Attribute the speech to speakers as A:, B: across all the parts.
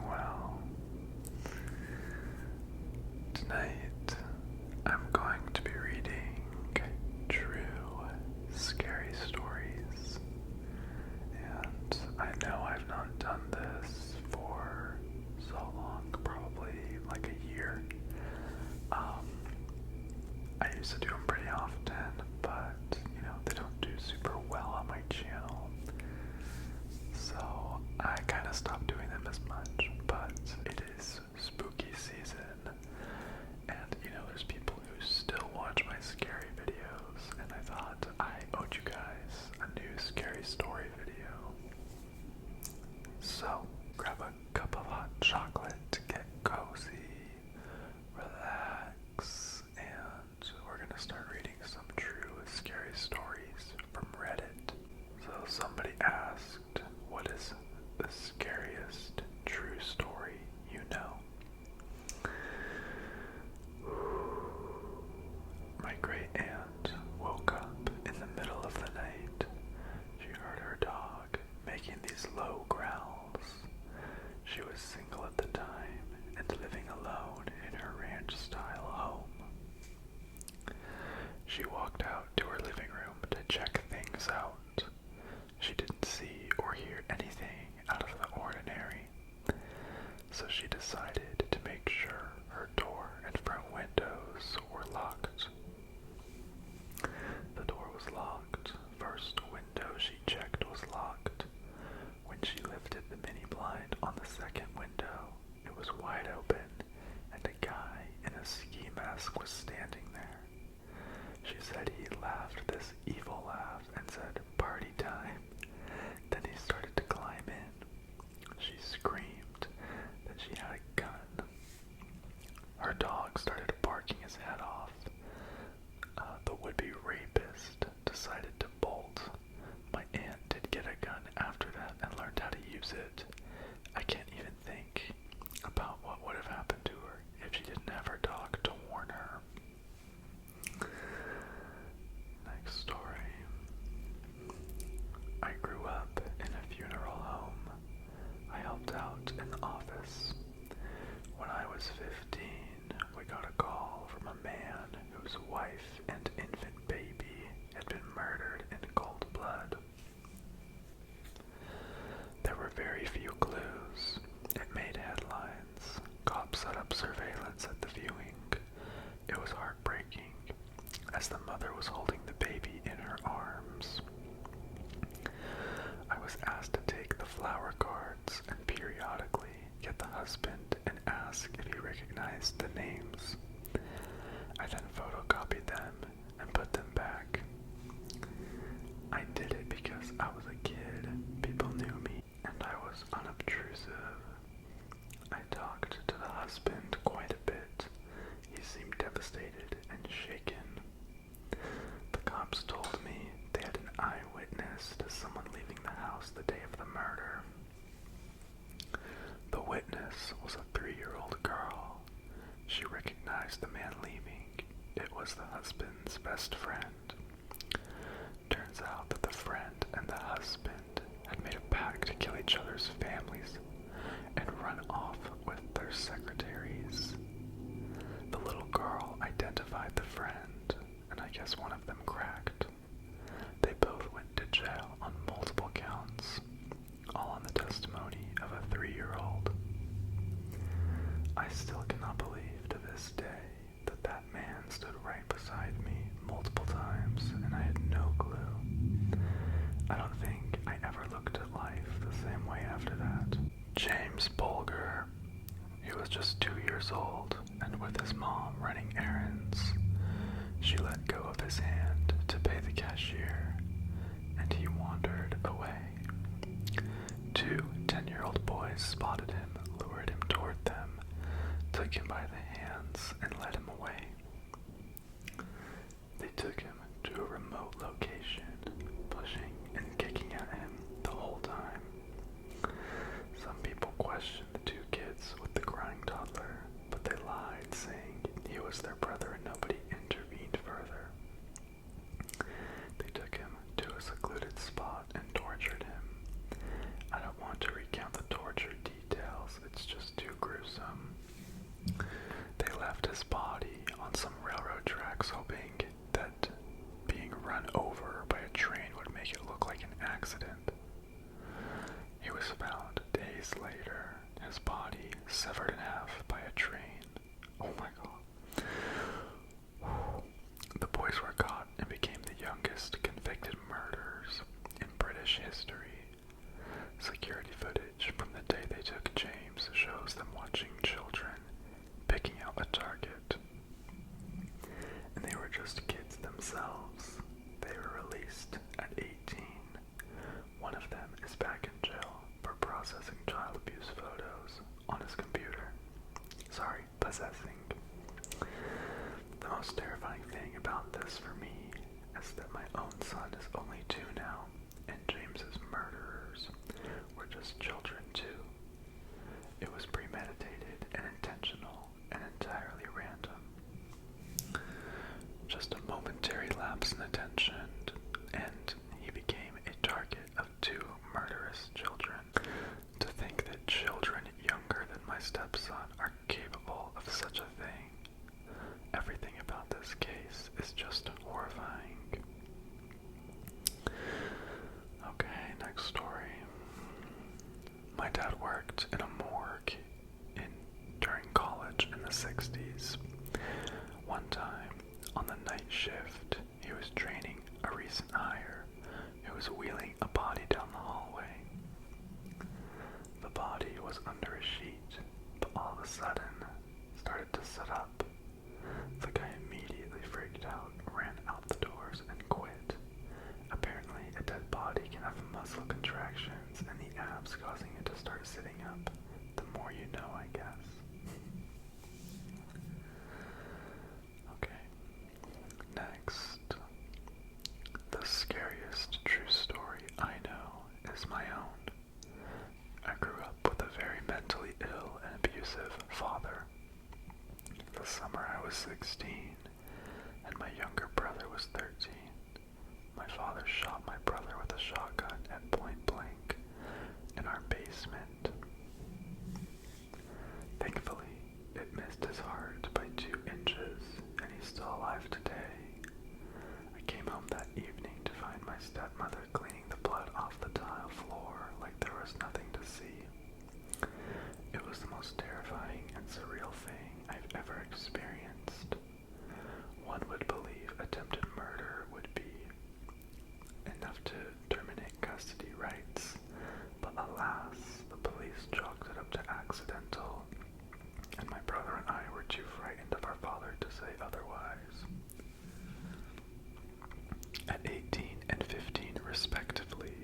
A: well. Tonight, I'm going to be reading true scary stories. And I know I've not done this for so long, probably like a year. I used to do them pretty often, but they don't do super well on my channel. So I kind of stopped doing them as much, but it is spooky season, and there's people who still watch my scary videos, and I thought I owed you guys a new scary story video. So grab a cup of hot chocolate to get cozy, relax, and we're gonna start reading some true scary stories from Reddit. So somebody asked, what is the scariest true story you know? My great aunt woke up in the middle of the night. She heard her dog making these low growls. She was single at the time and living alone in her ranch-style home. She walked out to her living room to check things out. She didn't see or hear anything out of the ordinary, so she decided to make sure her door and front windows were locked. The door was locked. First window she checked was locked. When she lifted the mini blind on the second window, it was wide open, and a guy in a ski mask was standing there. She said he laughed this evil laugh and said, "Party time." Then he started to climb in. She screamed that she had a gun. Her dog started barking his head off. The would-be rapist decided to bolt. My aunt did get a gun after that and learned how to use it. I can't even think about what would have happened to her if she didn't have her dog to warn her. Next story. I grew up in a funeral home. I helped out in the office. When I was 15, we got a call from a man whose wife and infant baby had been murdered in cold blood. There were very few clues. It made headlines. Cops set up surveillance at the viewing. It was heartbreaking, as the mother was holding the baby in her arms. I was asked to take the flower cards and periodically get the husband and ask if he recognized the names. I then photocopied them and put them back. I did it because I was a kid, people knew me, and I was unobtrusive. I talked to the husband quite a bit. He seemed devastated and shaken. The cops told me they had an eyewitness to someone leaving the house the day of the murder. The witness was a 3-year-old girl. She recognized the man leaving. It was the husband's best friend. Turns out that the friend and the husband had made a pact to kill each other's families and run off with their secretaries. The little girl identified the friend, and I guess one of them cracked. They both went to jail on multiple counts, all on the testimony of a 3-year-old. I still cannot believe to this day that that man stood right beside me multiple times, and I had no clue. I don't think I ever looked at life the same way after that. James Bolger. He was just 2 years old, and with his mom running errands. She let go of his hand to pay the cashier, and he wandered away. 2 10-year-old boys spotted him, lured him toward them, took him by the hands, and led him away. They took him to a remote location, pushing and kicking at him the whole time. Some people questioned the 2 kids with the crying toddler, but they lied, saying he was their brother and nobody intervened further. They took him to a secluded spot and tortured him. I don't want to recount the torture details, it's just history. Security footage from the day they took James shows them watching children picking out a target. And they were just kids themselves. They were released at 18. One of them is back in jail for processing child abuse photos on his computer. Sorry, possessing. The most terrifying thing about this for me is that my own son is only 2 now, and James's murderers were just children too. It was premeditated and intentional and entirely random. Just a momentary lapse in attention, and he became a target of 2 murderous children. To think that children younger than my stepson are capable of such a thing. Everything about this case is just horrifying. Okay, next story. My dad worked in a morgue during college in the 60s. One time, on the night shift, he was training a recent hire who was wheeling a body down the hallway. The body was under a sheet, but all of a sudden started to sit up. The guy immediately freaked out, ran out the doors, and quit. Apparently, a dead body can have muscle contractions and the abs causing it to start sitting up. The more you know, I guess. Okay. Next. The scariest true story I know is my own. I grew up with a very mentally ill and abusive father. The summer I was 16, and my younger brother was 13. My father shot my brother with a shotgun at point blank in our basement. Thankfully, it missed his heart by 2 inches, and he's still alive today. I came home that evening to find my stepmother cleaning the blood off the tile floor like there was nothing to see. It was the most terrifying and surreal thing I've ever experienced. One would believe attempted murder would be enough to terminate custody rights, but alas, the police chalked it up to accidental, and my brother and I were too frightened of our father to say otherwise. At 18 and 15 respectively,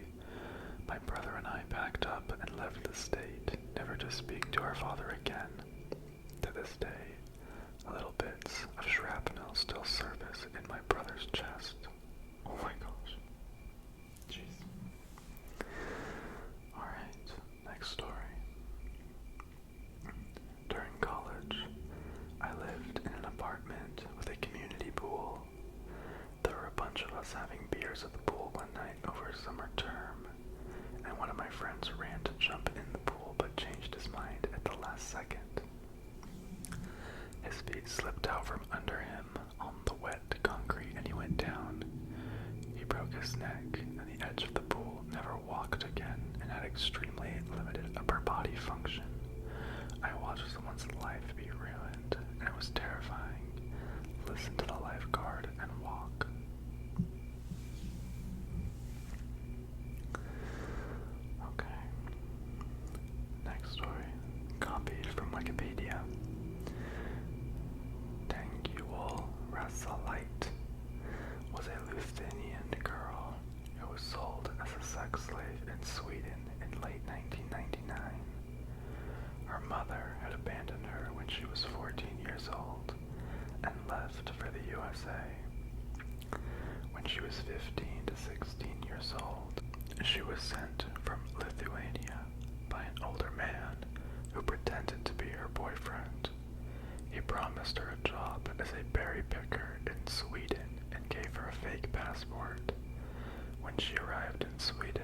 A: my brother and I packed up and left the state, never to speak to our father again. To this day, little bits of shrapnel still surface in my brother's chest. Oh my gosh. Jeez. Alright, next story. During college, I lived in an apartment with a community pool. There were a bunch of us having beers at the pool one night over summer term, and one of my friends ran to jump in the pool but changed his mind at the last second. His feet slipped out from under him on the wet concrete and he went down. He broke his neck, and the edge of the pool never walked again and had extremely limited upper body function. I watched someone's life be ruined, and it was terrifying. Listen to the lifeguard and walk. Okay. Next story. Copied from Wikipedia. Tanguel Rasalite was a Lithuanian girl who was sold as a sex slave in Sweden in late 1999. Her mother had abandoned her when she was 14 years old and left for the USA. When she was 15 to 16 years old, she was sent from Lithuania by an older man who pretended to be her boyfriend. He promised her a job as a berry picker in Sweden and gave her a fake passport. When she arrived in Sweden,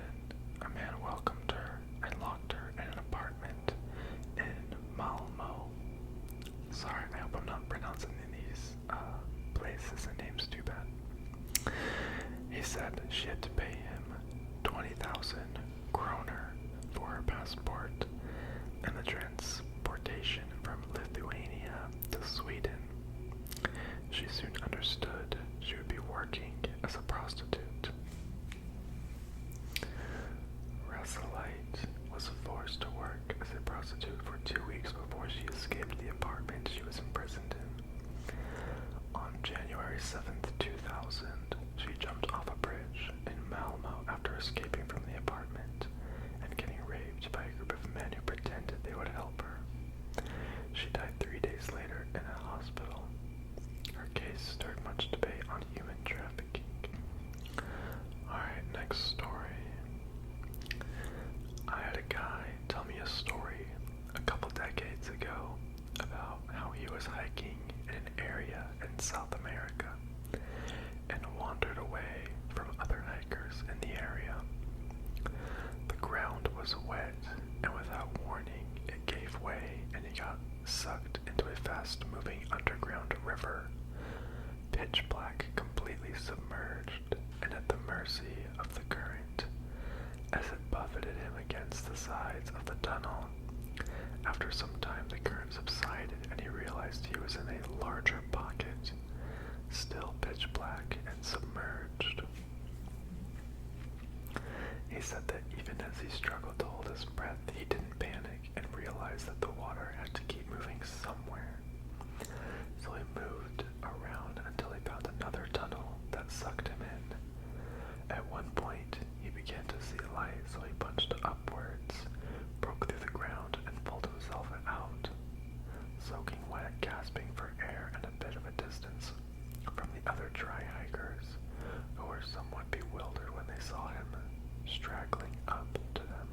A: a man welcomed her and locked her in an apartment in Malmo. Sorry, I hope I'm not pronouncing these places and names too bad. He said she had to pay him 20,000 kroner for her passport and the transportation from Lithuania to Sweden. She soon understood she would be working as a prostitute. guy tell me a story a couple decades ago about how he was hiking in an area in South America and wandered away from other hikers in the area. The ground was wet, and without warning, it gave way and he got sucked into a fast-moving underground river, pitch black, completely submerged and at the mercy of the current, as it buffeted him against the sides of the tunnel. After some time, the current subsided and he realized he was in a larger pocket, still pitch black and submerged. He said that even as he struggled to hold his breath, he didn't panic and realized that the water had to keep moving somewhere. So he moved around until he found another tunnel that sucked him in. At one point, he began to see light, so he punched upwards, broke through the ground, and pulled himself out, soaking wet, gasping for air and a bit of a distance from the other dry hikers, who were somewhat bewildered when they saw him straggling up to them.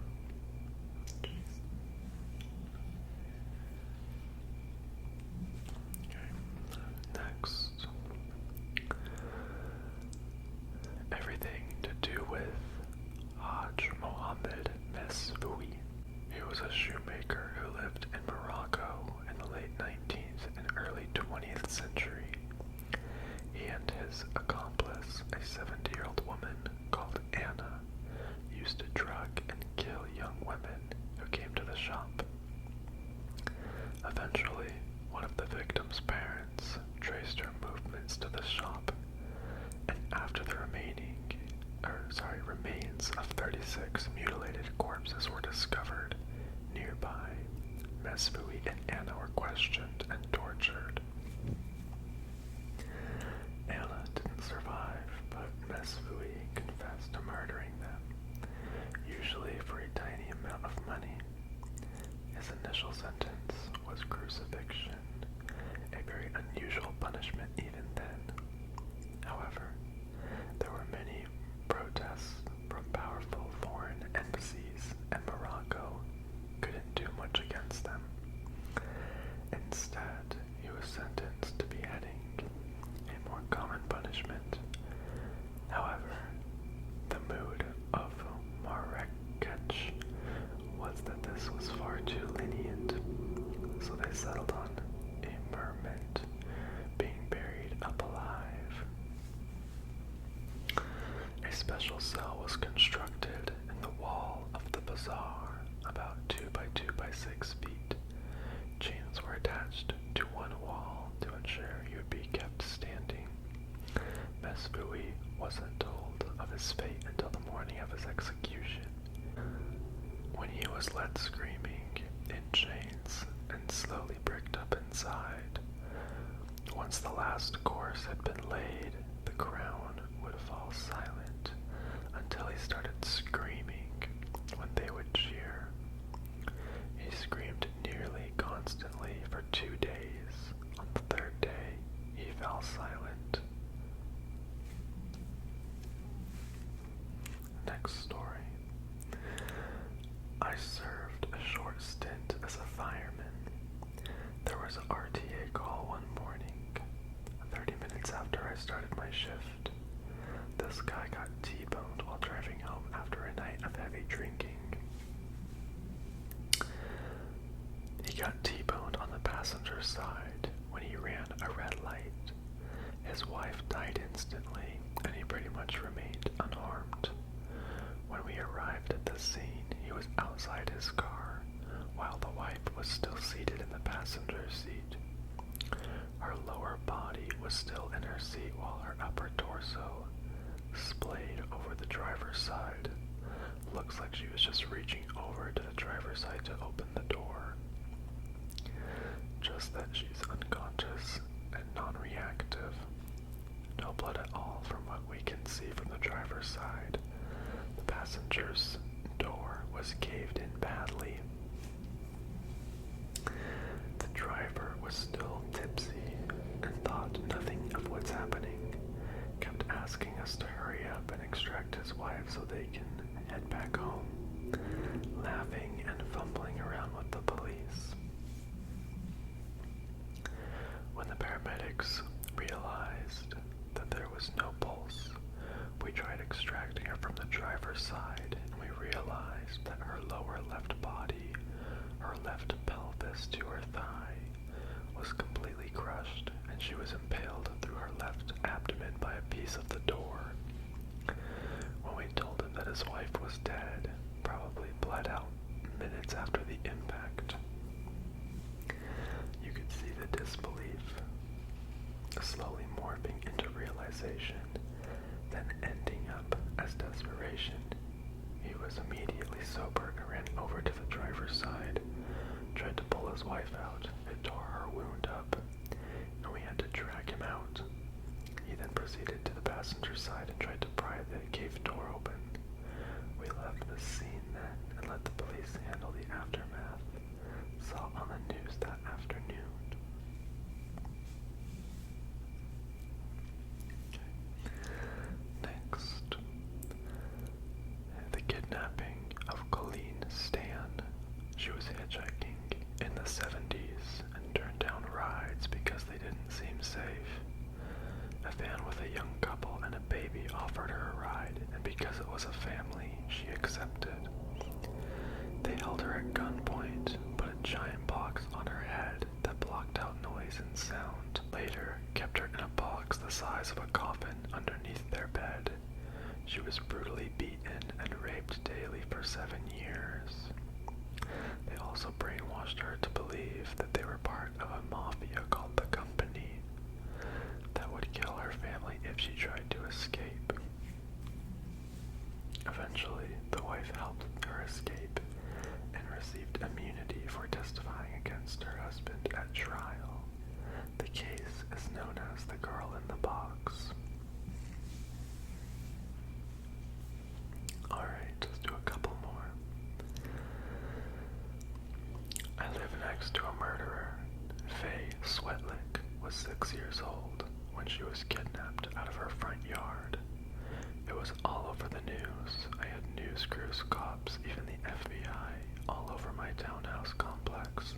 A: Okay, next. Everything to do with Haj Mohammed Mesfoui. He was a shoemaker who lived in Morocco in the late 19th and early 20th century. He and his accomplice, a 70-year-old woman called Anna, used to drug and kill young women who came to the shop. Eventually, one of the victim's parents traced her movements to the shop, and after the remains of 36 mutilated corpses were discovered nearby, Mesfoui and Anna were questioned and tortured. Anna didn't survive, but Mesfoui confessed to murdering them, usually for a tiny amount of money. His initial sentence was crucifixion, a very unusual punishment even then. However, there were many protests from powerful foreign embassies, and Morocco couldn't do much against them. Instead, he was sentenced to beheading, a more common punishment. However, the mood of Marrakech was that this was far too lenient, so they settled on immurement, being buried up alive. A special cell was constructed in the wall of the bazaar, about 2 by 2 by 6 feet. Chains were attached to one wall to ensure he would be kept standing. Mesfoui wasn't told of his fate until the morning of his execution, when he was led screaming in chains and slowly bricked up inside. Once the last course had been laid, the crown would fall silent until he started screaming when they would cheer. He screamed nearly constantly for 2 days. On the 3rd day, he fell silent. Next story. I served a short stint as a fireman. There was an RTA call one morning, 30 minutes after I started my shift. This guy got T-boned while driving home after a night of heavy drinking. He got T-boned on the passenger side when he ran a red light. His wife died instantly, and he pretty much remained unharmed. When we arrived at the scene, he was outside his car, while the wife was still seated in the passenger seat. Her lower body was still in her seat while her upper torso splayed over the driver's side. Looks like she was just reaching over to the driver's side to open the door. Just that she's unconscious and non-reactive. No blood at all from what we can see from the driver's side. The passenger's door was caved in badly. The driver was still tipsy and thought nothing of what's happening, kept asking us to hurry up and extract his wife so they can head back home, laughing closest to her thigh, was completely crushed, and she was impaled through her left abdomen by a piece of the door. When we told him that his wife was dead, probably bled out minutes after the impact, you could see the disbelief slowly morphing into realization, then ending up as desperation. He was immediately sober and ran over to the driver's side, tried to pull his wife out. It tore her wound up, and we had to drag him out. He then proceeded to the passenger side and tried to pry the cave door open. We left the scene then and let the police handle the aftermath. Saw on the news that afternoon. Next, the kidnapping of Colleen Stan. She was hitchhiking in the 70s and turned down rides because they didn't seem safe. A van with a young couple and a baby offered her a ride, and because it was a family, she accepted. They held her at gunpoint, put a giant box on her head that blocked out noise and sound. Later, kept her in a box the size of a coffin underneath their bed. She was brutally beaten and raped daily for 7 years. They also brainwashed her to believe that they were part of a mafia called the Company that would kill her family if she tried to escape. Eventually, the wife helped her escape and received immunity for testifying against her husband at trial. The case is known as the Girl in the Box. Alright, let's do a couple more. I live next to a murderer. Faye Sweatlick was 6 years old when she was kidnapped out of her front yard. It was all over the news. I had news crews, cops, even the FBI, all over my townhouse complex.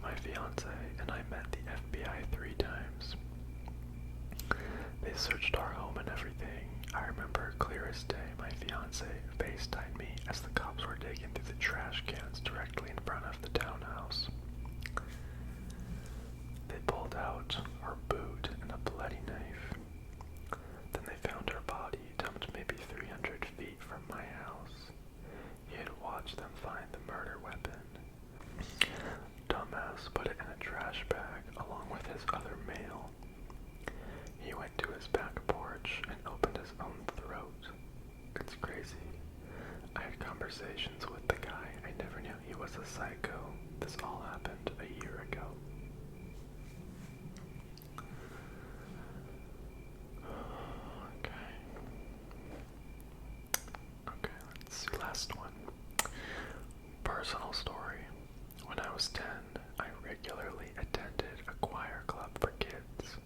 A: My fiance and I met the FBI 3 times. They searched our home and everything. I remember clear as day my fiance FaceTimed me as the cops were digging through the trash cans directly in front of the townhouse. They pulled out her boot and a bloody knife. Then they found her body dumped maybe 300 feet from my house. He had watched them find the murder weapon. Dumbass put it in a trash bag along with his other mail. He went to his back porch and opened his own throat. It's crazy. I had conversations with the guy. I never knew he was a psycho. This all happened a year ago. Okay, let's see. Last one. Personal story. When I was 10, I regularly attended a choir club for kids.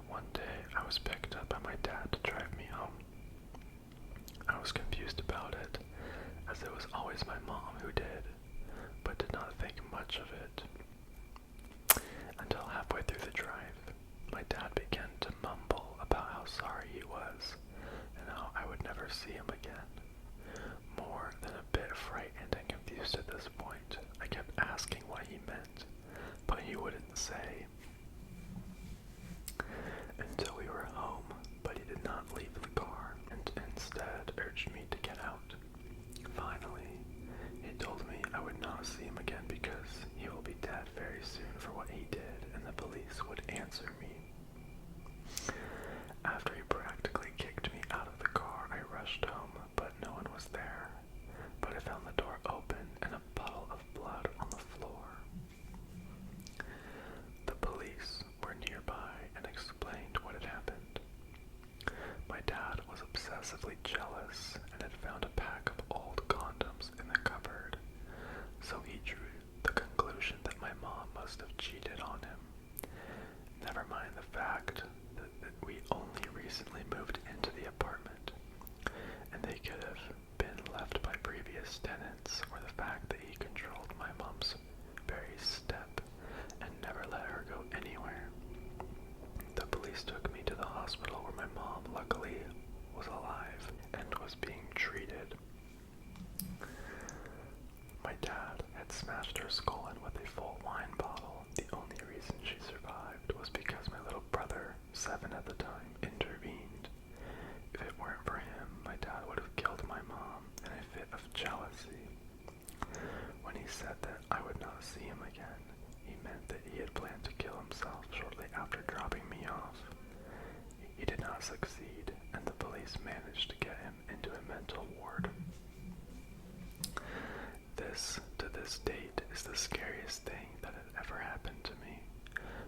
A: One day, I was picked up by my dad to drive me home. I was confused about it, as it was always my mom who did, but did not think much of it. Until halfway through the drive, my dad began to mumble about how sorry he was, and how I would never see him again. More than a bit frightened and confused at this point, I kept asking what he meant, but he wouldn't say. Until we were home, but he did not leave the car, and instead urged me to get out. Finally, he told me I would not see him again because he will be dead very soon for what he did, and the police would answer me. After he practically kicked me out of the car, I rushed home, but no one was there. But I found the door open and a puddle of blood on the floor. The police were nearby and explained what had happened. My dad was obsessively jealous and had found a pack of old condoms in the cupboard, so he drew the conclusion that my mom must have cheated on him. Never mind the fact that we only recently moved into the apartment, and they could have been left by previous tenants, or the fact that he controlled my mom's very step and never let her go anywhere. The police took me to the hospital where my mom luckily was alive and was being treated. My dad had smashed her skull in with the time, intervened. If it weren't for him, my dad would have killed my mom in a fit of jealousy. When he said that I would not see him again, he meant that he had planned to kill himself shortly after dropping me off. He did not succeed, and the police managed to get him into a mental ward. This, to this date, is the scariest thing that had ever happened to me,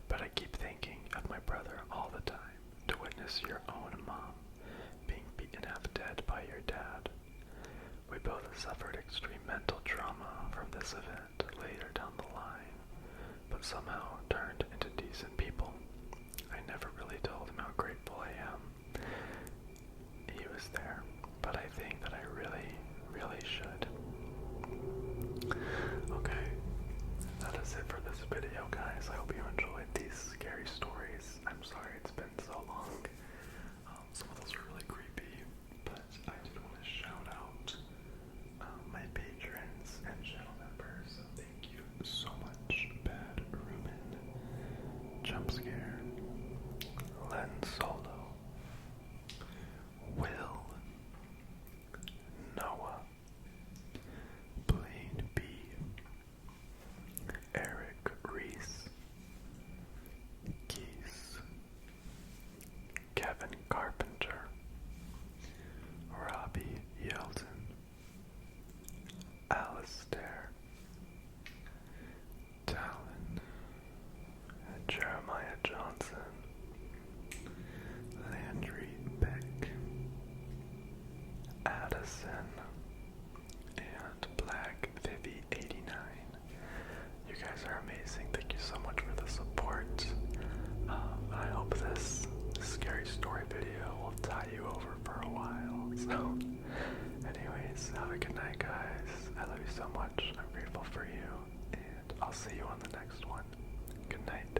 A: but I keep thinking of my brother all the time, to witness your own mom being beaten half dead by your dad. We both suffered extreme mental trauma from this event later down the line, but somehow turned into decent people. I never really told him how grateful I am. He was there, but I think that I really, really should. Okay, that is it for this video, guys. I hope you enjoyed these scary stories. I'm sorry it's been so long. Some of those are really creepy, but I did want to shout out my patrons and channel members. So thank you so much. Bad Ruben, Jumpscare, Len Solo, Will, Noah, Blaine B, Eric Reese, Keys, Kevin Carpenter, Robbie Yelton, Alistair, Talon, Jeremiah Johnson, Landry Beck, Addison, and Black Vivi 89. You guys are amazing. Thank you so much for the support. I hope this scary story video will tie you over for a while. So, anyways, have a good night, guys. I love you so much. I'm grateful for you, and I'll see you on the next one. Good night.